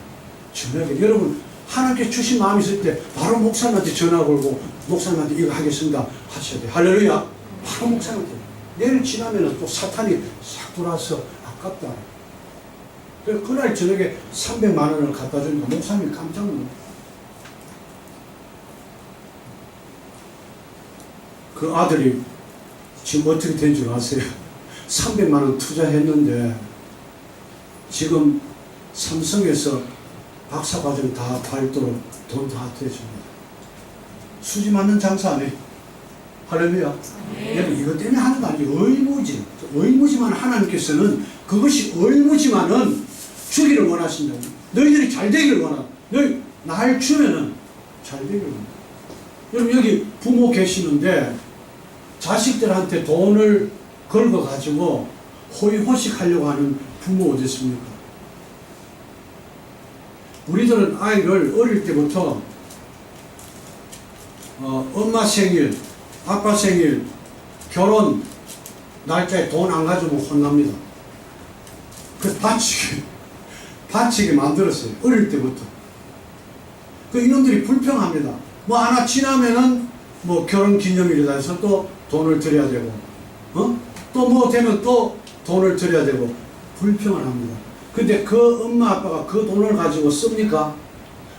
저녁에, 여러분 하나님께 주신 마음이 있을 때 바로 목사님한테 전화 걸고 목사님한테 이거 하겠습니다 하셔야 돼요. 할렐루야. 바로 목사님한테. 내일 지나면 또 사탄이 싹 돌아서 아깝다. 그래서 그날 저녁에 300만 원을 갖다 주니까 목사님이 깜짝 놀랐어요. 그 아들이 지금 어떻게 된 줄 아세요? 300만 원 투자했는데 지금 삼성에서 박사과정 다 발도록 돈 다 대줍니다. 수지 맞는 장사 안 해. 할렐루야. 여러분 이것 때문에 하는 거 아니에요. 의무지. 의무지만 하나님께서는 그것이 의무지만은 주기를 원하신다고. 너희들이 잘 되기를 원하. 너희 날 주면은 잘 되기를 원하. 여러분 여기 부모 계시는데 자식들한테 돈을 걸고 가지고 호의호식 하려고 하는 부모 어디 있습니까? 우리들은 아이를 어릴 때부터 엄마 생일, 아빠 생일, 결혼 날짜에 돈 안 가지고 혼납니다. 그 바치게 만들었어요. 어릴 때부터. 그 이놈들이 불평합니다. 뭐 하나 지나면은 뭐 결혼 기념일이다 해서 또 돈을 드려야 되고, 또 뭐 되면 또 돈을 드려야 되고 불평을 합니다. 근데 그 엄마 아빠가 그 돈을 가지고 씁니까?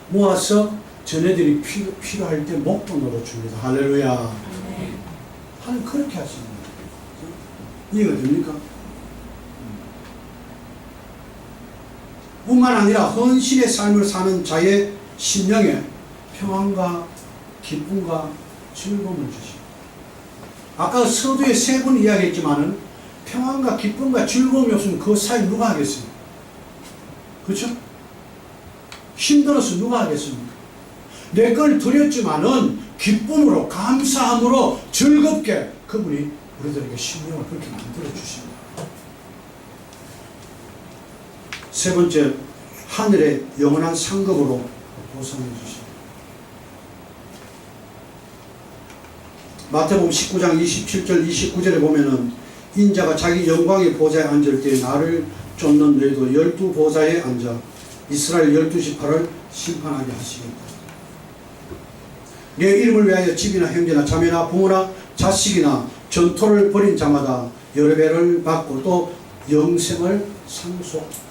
모아서 전애들이 필요할 때 목돈으로 줍니다. 할렐루야. 하나님 그렇게 하십니다. 이해가 됩니까? 뿐만 아니라 헌신의 삶을 사는 자의 심령에 평안과 기쁨과 즐거움을 주십니다. 아까 서두에 3번 이야기했지만은 평안과 기쁨과 즐거움이 없으면 그 사이 누가 하겠습니까? 그렇죠? 힘들어서 누가 하겠습니까? 내 걸 드렸지만은 기쁨으로 감사함으로 즐겁게 그분이 우리들에게 심령을 그렇게 만들어 주십니다. 세 번째, 하늘의 영원한 상급으로 보상해 주십니다. 마태복음 19장 27절 29절에 보면은 인자가 자기 영광의 보좌에 앉을 때 나를 쫓는 너희도 12보좌에 앉아 이스라엘 12지파를 심판하게 하시겠다. 내 이름을 위하여 집이나 형제나 자매나 부모나 자식이나 전토를 벌인 자마다 여러 배를 받고 또 영생을 상속하겠다.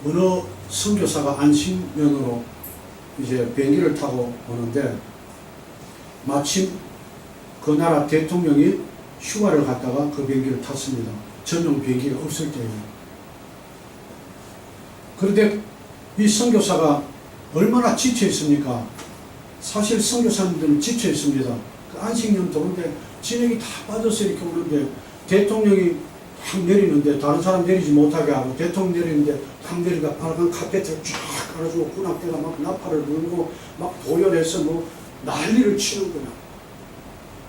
어느 선교사가 안식년으로 이제 비행기를 타고 오는데 마침 그 나라 대통령이 휴가를 갔다가 그 비행기를 탔습니다. 전용 비행기가 없을 때예요. 그런데 이 선교사가 얼마나 지쳐 있습니까? 사실 선교사님들은 지쳐 있습니다. 그 안식년 도는데 진액이 다 빠져서 이렇게 오는데 대통령이 쫙 내리는데 다른 사람 내리지 못하게 하고, 대통령 내리는데 딱 내리니까 빨간 카페트를 쫙 깔아주고 군악대가 막 나팔을 불고 막 도열해서 뭐 난리를 치는 거야.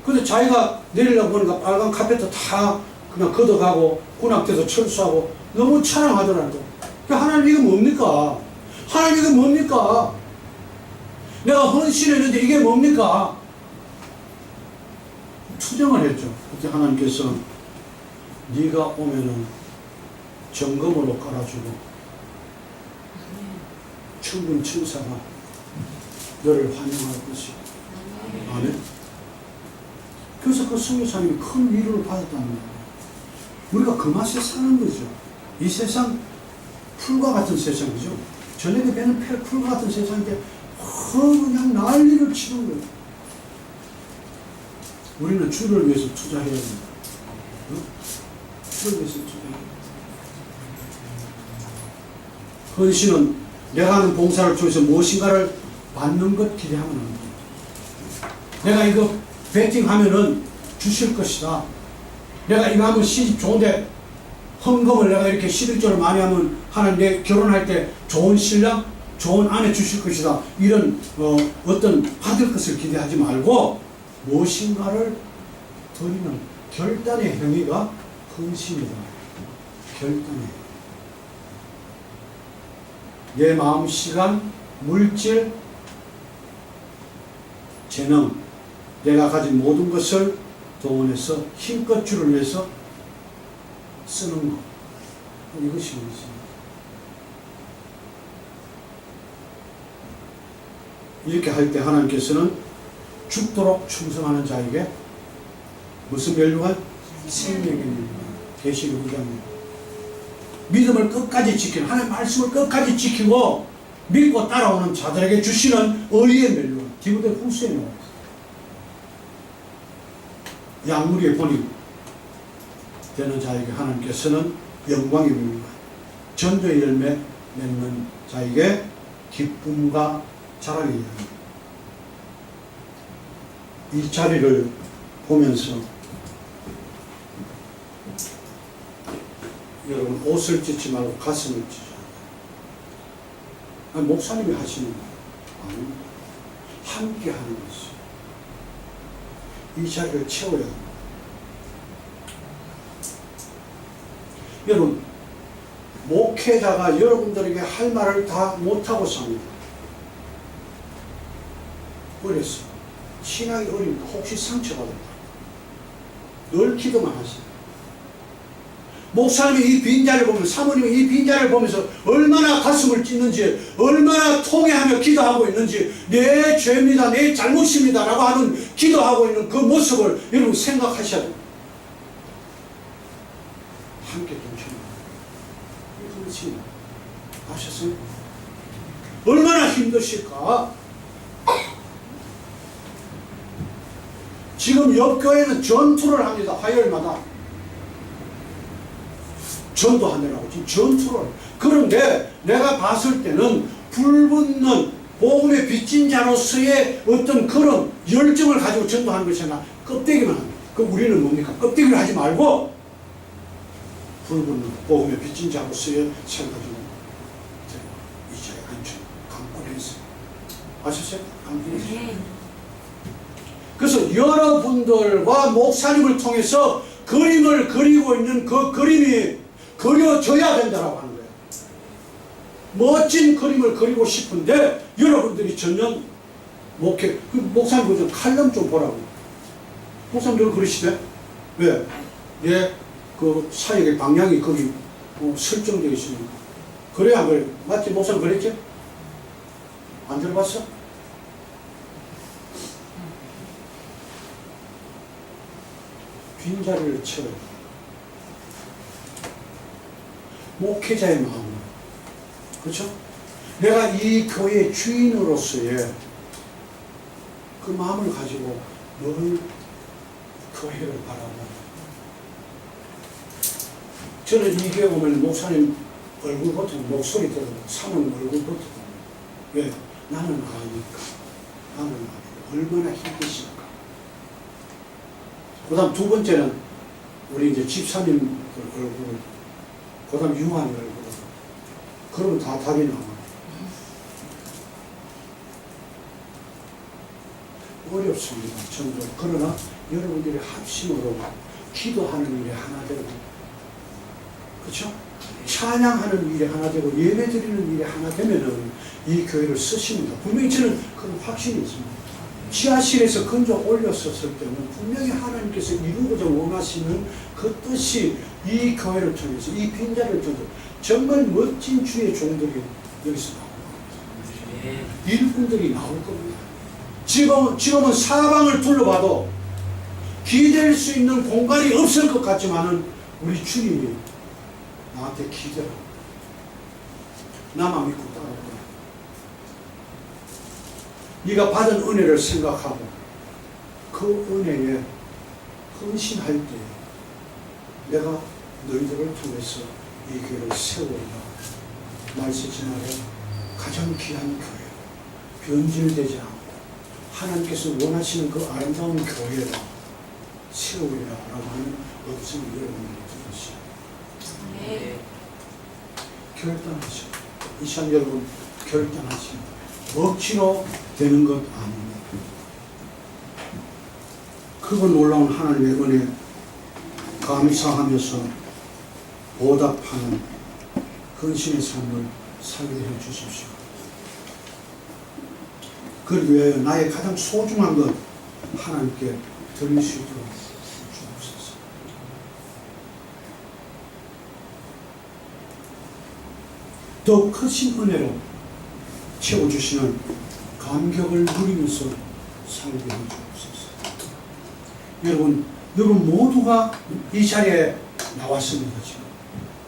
근데 자기가 내리려고 보니까 빨간 카페트 다 그냥 걷어가고 군악대도 철수하고 너무 찬양하더라고. 하나님 이거 뭡니까? 하나님 이거 뭡니까? 내가 헌신했는데 이게 뭡니까? 투정을 했죠. 그때 하나님께서 네가 오면은 정금으로 깔아주고 천군 천사가 너를 환영할 것이고. 아멘. 그래서 그 선교사님이 큰 위로를 받았다는 거예요. 우리가 그 맛에 사는 거죠. 이 세상 풀과 같은 세상이죠. 저녁에 배는 풀과 같은 세상인데 그냥 난리를 치는 거예요. 우리는 주를 위해서 투자해야 됩니다. 주를 위해서 투자해야 됩니다. 헌신은 내가 하는 봉사를 통해서 무엇인가를 받는 것 기대하면 안 됩니다. 내가 이거 베팅하면은 주실 것이다. 내가 이거 하면 시집 좋은데 헌금을 내가 이렇게 11조를 많이 하면 하나님 내 결혼할 때 좋은 신랑, 좋은 아내 주실 것이다. 이런 어떤 받을 것을 기대하지 말고 무엇인가를 드리는 결단의 행위가 헌신이다. 결단의 내 마음, 시간, 물질, 재능, 내가 가진 모든 것을 동원해서 힘껏 주를 위해서 쓰는 것. 이것이 헌신입니다. 이렇게 할 때 하나님께서는 죽도록 충성하는 자에게 무슨 멸류관? 생명의 멸류관. 계시록 5장입니다. 믿음을 끝까지 지키는, 하나님의 말씀을 끝까지 지키고 믿고 따라오는 자들에게 주시는 의의 멸류관. 디모데 후서에 나와 있습니다. 양무리의 본이 되는 자에게 하나님께서는 영광의 멸류관, 전도의 열매 맺는 자에게 기쁨과 자랑의 열매. 이 자리를 보면서 여러분 옷을 찢지 말고 가슴을 찢어야 돼요. 목사님이 하시는 거예요. 아닙니다. 함께 하는 것이 이 자리를 채워야 합니다. 여러분 목회자가 여러분들에게 할 말을 다 못하고 삽니다. 그래서 신앙이 어리니까 혹시 상처받을까 늘 기도만 하세요. 목사님이 이 빈자리를 보면서, 사모님이 이 빈자리를 보면서 얼마나 가슴을 찢는지, 얼마나 통회하며 기도하고 있는지, 내 죄입니다, 내 잘못입니다 라고 하는 기도하고 있는 그 모습을 여러분 생각하셔야 됩니다. 함께 동참합니다. 그렇지. 아셨어요? 얼마나 힘드실까? 지금 옆 교회는 전투를 합니다. 화요일마다 전도하느라고 지금 전투를. 그런데 내가 봤을 때는 불붙는 복음의 빚진 자로서의 어떤 그런 열정을 가지고 전도하는 것이 아니라 껍데기만 합니다. 그럼 우리는 뭡니까? 껍데기를 하지 말고 불붙는 복음의 빚진 자로서의 삶을 가지고 이 자리에 앉혀 강권했어요. 아셨어요? 강권했어요. 그래서 여러분들과 목사님을 통해서 그림을 그리고 있는 그 그림이 그려져야 된다고 하는 거예요. 멋진 그림을 그리고 싶은데 여러분들이 전혀 목회, 그 목사님 그 칼럼 좀 보라고. 목사님들 그러시대? 왜? 예, 그 사역의 방향이 거기 설정되어 있으니까. 그래 안 그래? 맞지? 목사님 그랬지? 안 들어봤어? 빈자리를 채워야 돼. 목회자의 마음, 그렇죠? 내가 이 교회의 주인으로서의 그 마음을 가지고 늘 교회를 바라보고. 저는 이 교회 오면 목사님 얼굴부터 목소리 들어도 사모님 얼굴부터 왜? 나는 아니까. 나는 아니까. 얼마나 힘드실까. 그 다음 두 번째는 우리 이제 집사님 그 얼굴, 그 다음 유한이 얼굴. 그러면 다 답이 나와. 어렵습니다. 전도. 그러나 여러분들이 합심으로 기도하는 일에 하나 되고, 그렇죠? 찬양하는 일에 하나 되고, 예배 드리는 일에 하나 되면은 이 교회를 쓰십니다. 분명히 저는 그런 확신이 있습니다. 지하실에서 건져 올렸었을 때는 분명히 하나님께서 이루고자 원하시는 그 뜻이 이 교회를 통해서, 이 빈자를 통해서 정말 멋진 주의 종들이 여기서 나올 겁니다. 일꾼들이 나올 겁니다. 지금은 사방을 둘러봐도 기댈 수 있는 공간이 없을 것 같지만은 우리 주님이 나한테 기대라. 나만 믿고 따라오라. 네가 받은 은혜를 생각하고 그 은혜에 헌신할 때 내가 너희들을 통해서 이 교회를 세우리라. 말씀 지나래 가장 귀한 교회, 변질되지 않고 하나님께서 원하시는 그 아름다운 교회라 세우리라 라고 하는 음성을 여러분에게 들으시오. 네. 결단하시오. 이 시간 여러분 결단하시오. 억지로 되는 것 아닙니다. 크고 놀라운 하나님의 은혜 감사하면서 보답하는 헌신의 삶을 살게 해 주십시오. 그를 위하여 나의 가장 소중한 것 하나님께 드릴 수 있도록 주옵소서. 더 크신 은혜로 채워주시는 감격을 누리면서 살게 해 주옵소서. 여러분 모두가 이 자리에 나왔습니다. 지금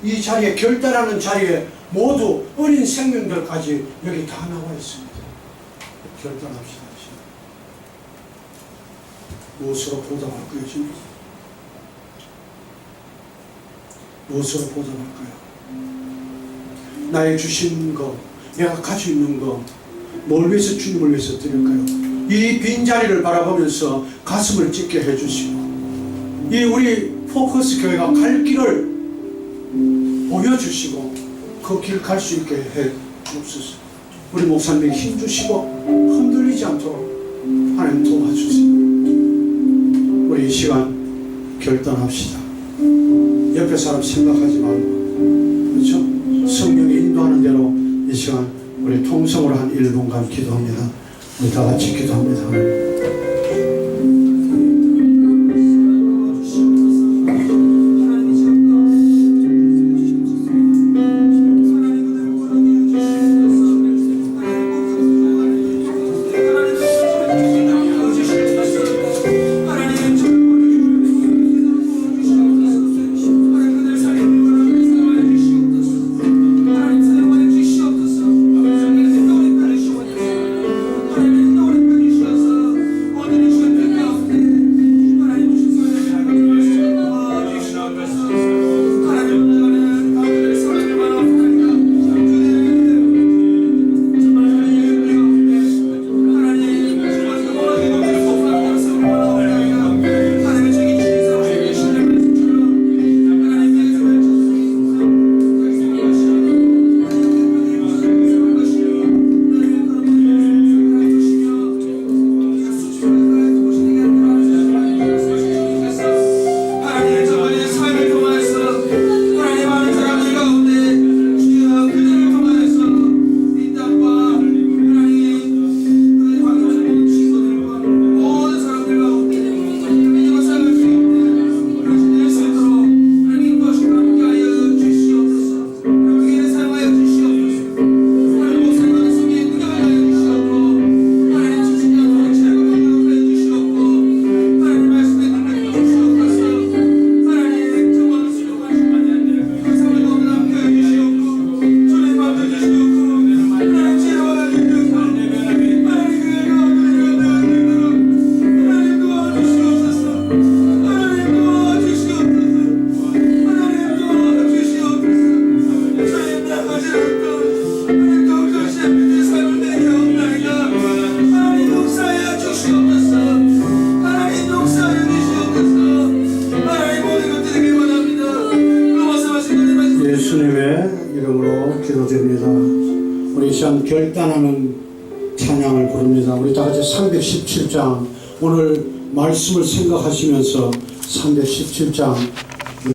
이 자리에 결단하는 자리에 모두 어린 생명들까지 여기 다 나와 있습니다. 결단합시다. 무엇으로 보답할까요? 지금? 무엇으로 보답할까요? 나의 주신 것, 내가 가지고 있는 것, 뭘 위해서 주님을 위해서 드릴까요? 이 빈자리를 바라보면서 가슴을 찢게 해주시고 이 우리 포커스 교회가 갈 길을 보여주시고 그 길 갈 수 있게 해 주옵소서. 우리 목사님에게 힘주시고 흔들리지 않도록 하나님 도와주세요. 우리 이 시간 결단합시다. 옆에 사람 생각하지 말고, 그렇죠? 성령이 인도하는 대로 이 시간 우리 통성으로 한 1분간 기도합니다. 우리 다 같이 기도합니다. 우리 시간 결단하는 찬양을 부릅니다. 우리 다 같이 317장 오늘 말씀을 생각하시면서 317장